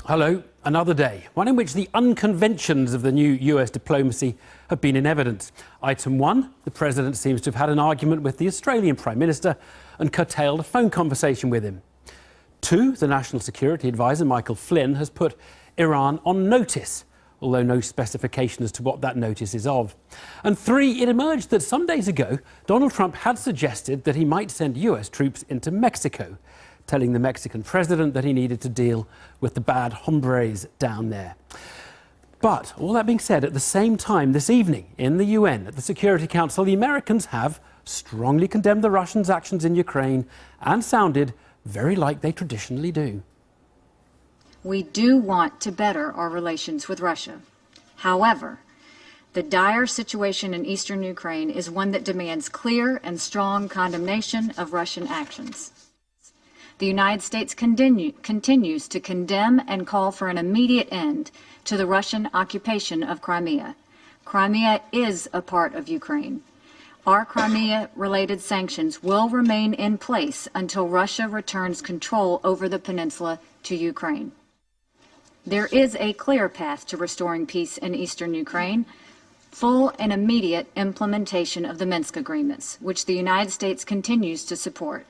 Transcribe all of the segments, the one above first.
Hello, another day, one in which the unconventions of the new US diplomacy have been in evidence. Item 1, the President seems to have had an argument with the Australian Prime Minister and curtailed a phone conversation with him. 2, the National Security Advisor Michael Flynn has put Iran on notice, although no specification as to what that notice is of. And 3, it emerged that some days ago, Donald Trump had suggested that he might send US troops into Mexico, telling the Mexican president that he needed to deal with the bad hombres down there. But all that being said, at the same time this evening in the UN, at the Security Council, the Americans have strongly condemned the Russians' actions in Ukraine and sounded very like they traditionally do. We do want to better our relations with Russia. However, the dire situation in eastern Ukraine is one that demands clear and strong condemnation of Russian actions. The United States continues to condemn and call for an immediate end to the Russian occupation of Crimea. Crimea is a part of Ukraine. Our Crimea-related sanctions will remain in place until Russia returns control over the peninsula to Ukraine. There is a clear path to restoring peace in eastern Ukraine, full and immediate implementation of the Minsk agreements, which the United States continues to support.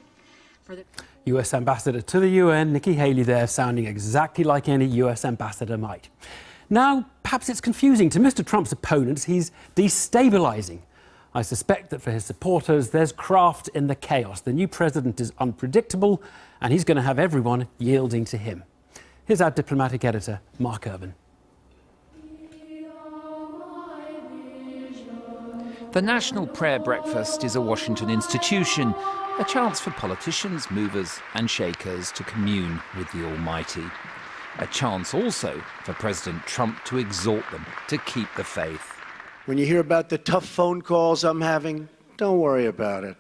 US Ambassador to the UN, Nikki Haley there, sounding exactly like any US ambassador might. Now, perhaps it's confusing to Mr. Trump's opponents. He's destabilising. I suspect that for his supporters, there's craft in the chaos. The new president is unpredictable, and he's going to have everyone yielding to him. Here's our diplomatic editor, Mark Urban. The National Prayer Breakfast is a Washington institution, a chance for politicians, movers and shakers to commune with the Almighty. A chance also for President Trump to exhort them to keep the faith. When you hear about the tough phone calls I'm having, don't worry about it.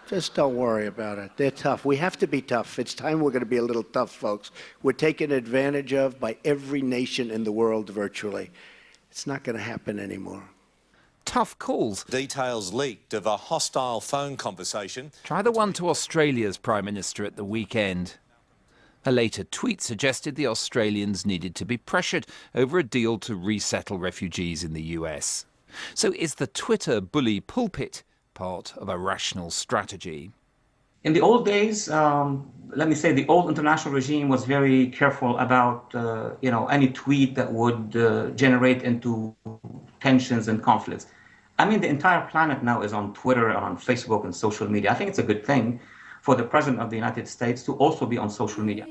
Just don't worry about it. They're tough. We have to be tough. It's time we're going to be a little tough, folks. We're taken advantage of by every nation in the world virtually. It's not going to happen anymore. Tough calls. Details leaked of a hostile phone conversation. Try the one to Australia's Prime Minister at the weekend. A later tweet suggested the Australians needed to be pressured over a deal to resettle refugees in the US. So is the Twitter bully pulpit part of a rational strategy? In the old days, let me say the old international regime was very careful about any tweet that would generate into tensions and conflicts. I mean, the entire planet now is on Twitter and on Facebook and social media. I think it's a good thing for the President of the United States to also be on social media.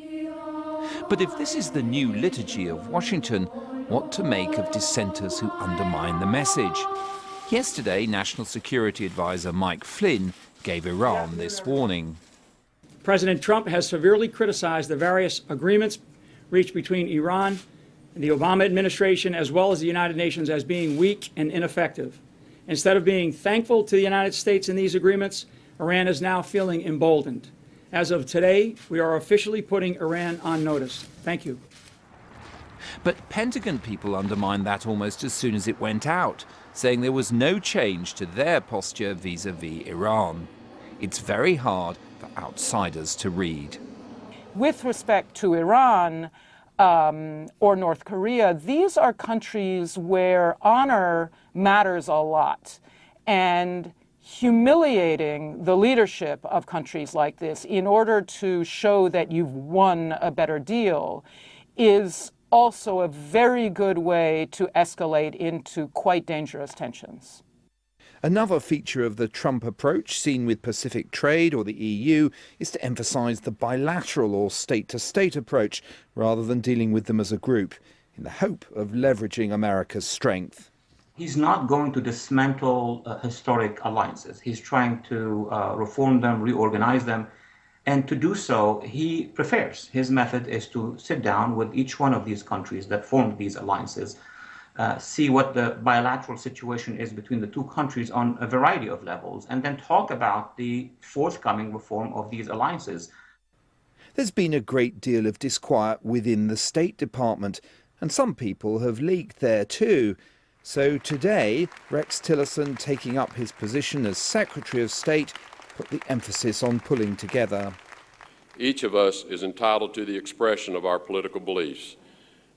But if this is the new liturgy of Washington, what to make of dissenters who undermine the message? Yesterday, National Security Advisor Mike Flynn gave Iran this warning. President Trump has severely criticized the various agreements reached between Iran and the Obama administration, as well as the United Nations, as being weak and ineffective. Instead of being thankful to the United States in these agreements, Iran is now feeling emboldened. As of today, we are officially putting Iran on notice. Thank you. But Pentagon people undermined that almost as soon as it went out, saying there was no change to their posture vis-à-vis Iran. It's very hard for outsiders to read. With respect to Iran or North Korea, these are countries where honor matters a lot. And humiliating the leadership of countries like this in order to show that you've won a better deal is also a very good way to escalate into quite dangerous tensions. Another feature of the Trump approach, seen with Pacific trade or the EU, is to emphasize the bilateral or state-to-state approach rather than dealing with them as a group, in the hope of leveraging America's strength. He's not going to dismantle historic alliances. He's trying to reform them, reorganize them. And to do so, he prefers. His method is to sit down with each one of these countries that formed these alliances, see what the bilateral situation is between the two countries on a variety of levels, and then talk about the forthcoming reform of these alliances. There's been a great deal of disquiet within the State Department, and some people have leaked there too. So today, Rex Tillerson, taking up his position as Secretary of State, put the emphasis on pulling together. Each of us is entitled to the expression of our political beliefs,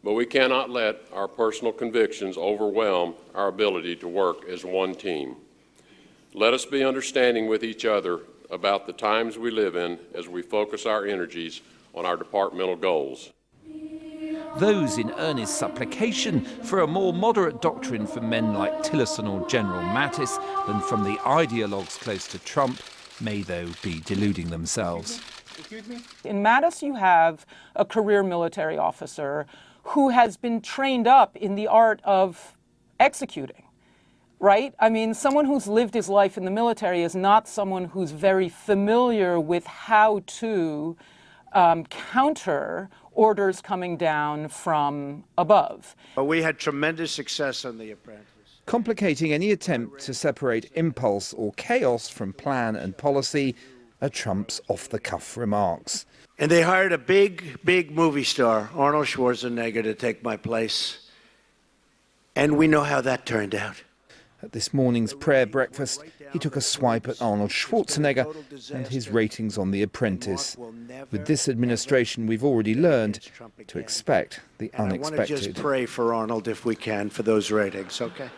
but we cannot let our personal convictions overwhelm our ability to work as one team. Let us be understanding with each other about the times we live in as we focus our energies on our departmental goals. Those in earnest supplication for a more moderate doctrine from men like Tillerson or General Mattis than from the ideologues close to Trump may, though, be deluding themselves. In Mattis, you have a career military officer who has been trained up in the art of executing, right? I mean, someone who's lived his life in the military is not someone who's very familiar with how to counter orders coming down from above. But we had tremendous success on The Apprentice. Complicating any attempt to separate impulse or chaos from plan and policy are Trump's off-the-cuff remarks. And they hired a big movie star, Arnold Schwarzenegger, to take my place. And we know how that turned out. At this morning's prayer breakfast, he took a swipe at Arnold Schwarzenegger and his ratings on The Apprentice. With this administration, we've already learned to expect the unexpected. I want to just pray for Arnold, if we can, for those ratings, okay?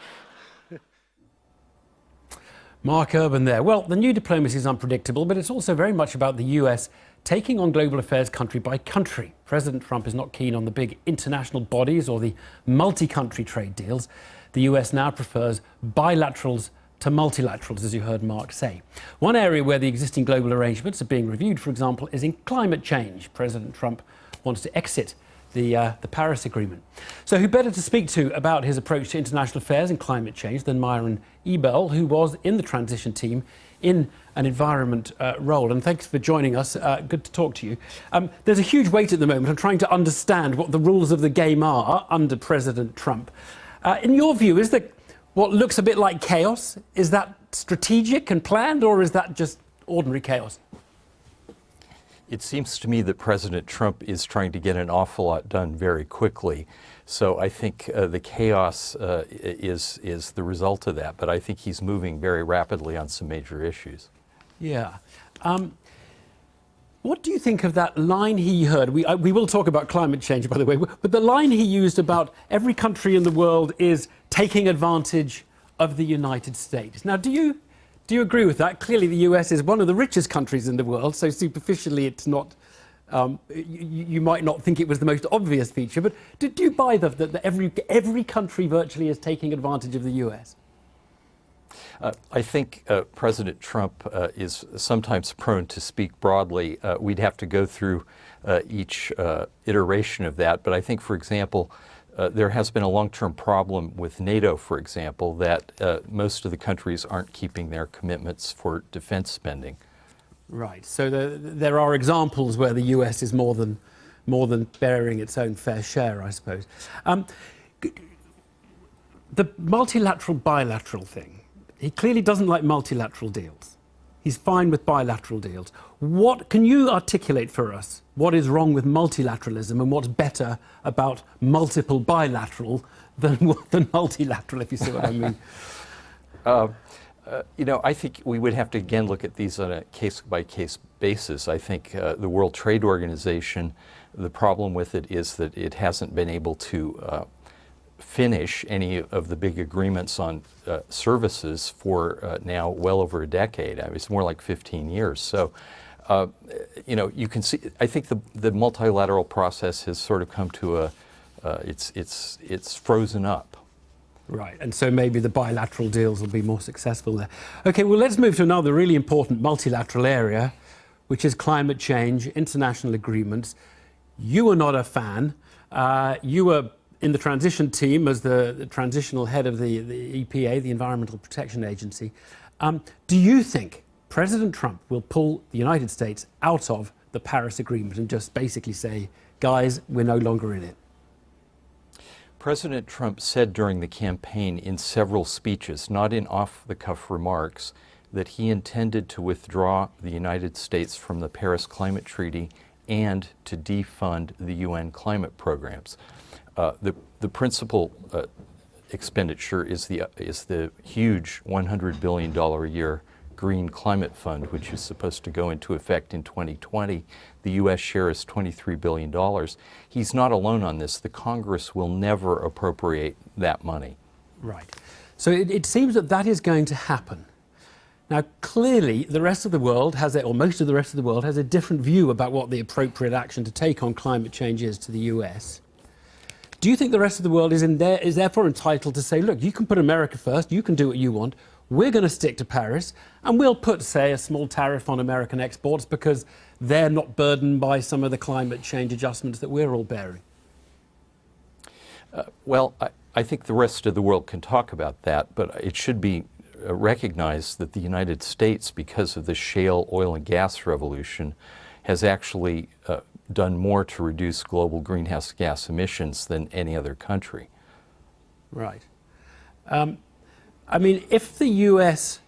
Mark Urban there. Well, the new diplomacy is unpredictable, but it's also very much about the US taking on global affairs country by country. President Trump is not keen on the big international bodies or the multi-country trade deals. The US now prefers bilaterals to multilaterals, as you heard Mark say. One area where the existing global arrangements are being reviewed, for example, is in climate change. President Trump wants to exit the Paris Agreement. So who better to speak to about his approach to international affairs and climate change than Myron Ebell, who was in the transition team in an environment role. And thanks for joining us. Good to talk to you. There's a huge weight at the moment on trying to understand what the rules of the game are under President Trump. In your view, is that what looks a bit like chaos, is that strategic and planned, or is that just ordinary chaos? It seems to me that President Trump is trying to get an awful lot done very quickly. So I think the chaos is the result of that. But I think he's moving very rapidly on some major issues. Yeah. What do you think of that line he heard? We will talk about climate change, by the way, but the line he used about every country in the world is taking advantage of the United States. Now, do you agree with that? Clearly, the US is one of the richest countries in the world, so superficially it's not, you might not think it was the most obvious feature, but do you buy that every country virtually is taking advantage of the US? I think President Trump is sometimes prone to speak broadly. We'd have to go through each iteration of that. But I think, for example, there has been a long-term problem with NATO, for example, that most of the countries aren't keeping their commitments for defense spending. Right. So there are examples where the US is more than bearing its own fair share, I suppose. The multilateral bilateral thing. He clearly doesn't like multilateral deals. He's fine with bilateral deals. What can you articulate for us? What is wrong with multilateralism and what's better about multiple bilateral than multilateral, if you see what I mean? I think we would have to again look at these on a case-by-case basis. I think the World Trade Organization, the problem with it is that it hasn't been able to finish any of the big agreements on services for now well over a decade. I mean, it's more like 15 years. So, you can see, I think the multilateral process has sort of come to it's frozen up. Right, and so maybe the bilateral deals will be more successful there. Okay, well, let's move to another really important multilateral area, which is climate change, international agreements. You were not a fan. You were in the transition team as the transitional head of the EPA, the Environmental Protection Agency. Do you think President Trump will pull the United States out of the Paris Agreement and just basically say, guys, we're no longer in it? President Trump said during the campaign in several speeches, not in off-the-cuff remarks, that he intended to withdraw the United States from the Paris Climate Treaty and to defund the UN climate programs. The principal expenditure is the huge $100 billion a year Green Climate Fund, which is supposed to go into effect in 2020. The U.S. share is $23 billion. He's not alone on this. The Congress will never appropriate that money. Right. So it seems that that is going to happen. Now, clearly, the rest of the world has, or most of the rest of the world has a different view about what the appropriate action to take on climate change is to the US. Do you think the rest of the world is therefore entitled to say, look, you can put America first, you can do what you want, we're going to stick to Paris, and we'll put, say, a small tariff on American exports because they're not burdened by some of the climate change adjustments that we're all bearing? Well, I think the rest of the world can talk about that, but it should be recognized that the United States, because of the shale oil and gas revolution, has actually done more to reduce global greenhouse gas emissions than any other country. Right. I mean, if the US,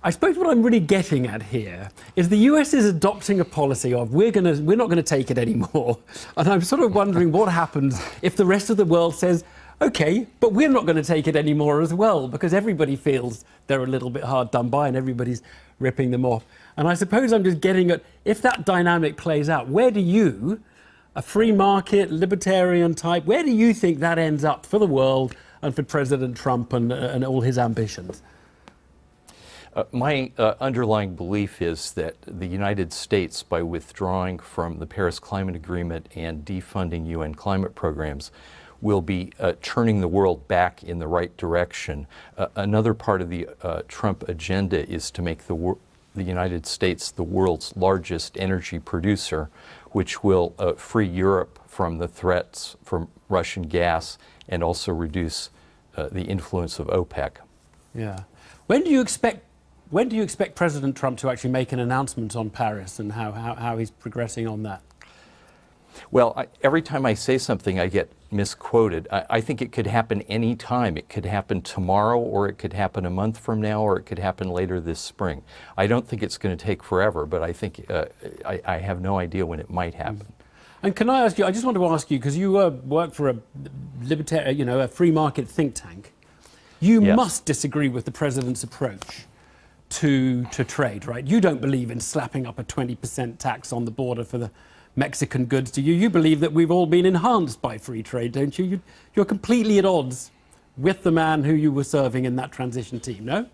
I suppose what I'm really getting at here is the US is adopting a policy of we're not going to take it anymore. And I'm sort of wondering what happens if the rest of the world says, okay, but we're not going to take it anymore as well, because everybody feels they're a little bit hard done by and everybody's ripping them off. And I suppose I'm just getting at, if that dynamic plays out, where do you, a free market, libertarian type, where do you think that ends up for the world and for President Trump and all his ambitions? My underlying belief is that the United States, by withdrawing from the Paris Climate Agreement and defunding UN climate programs, will be turning the world back in the right direction. Another part of the Trump agenda is to make the United States the world's largest energy producer, which will free Europe from the threats from Russian gas and also reduce the influence of OPEC. Yeah. When do you expect President Trump to actually make an announcement on Paris and how he's progressing on that? Well, every time I say something, I get misquoted. I think it could happen any time. It could happen tomorrow, or it could happen a month from now, or it could happen later this spring. I don't think it's going to take forever, but I think I have no idea when it might happen. And can I ask you, I just want to ask you, because you work for a libertarian, a free market think tank, you Yes. must disagree with the president's approach to trade, right? You don't believe in slapping up a 20% tax on the border for the Mexican goods, do you? You believe that we've all been enhanced by free trade, don't you? You're completely at odds with the man who you were serving in that transition team, no?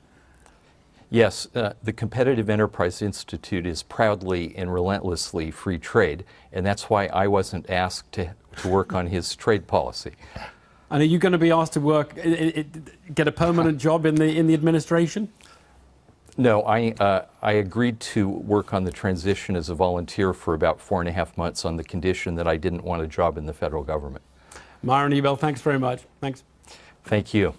Yes, the Competitive Enterprise Institute is proudly and relentlessly free trade, and that's why I wasn't asked to work on his trade policy. And are you going to be asked to work, get a permanent job in the administration? No, I agreed to work on the transition as a volunteer for about 4.5 months on the condition that I didn't want a job in the federal government. Myron Ebell, thanks very much. Thanks. Thank you.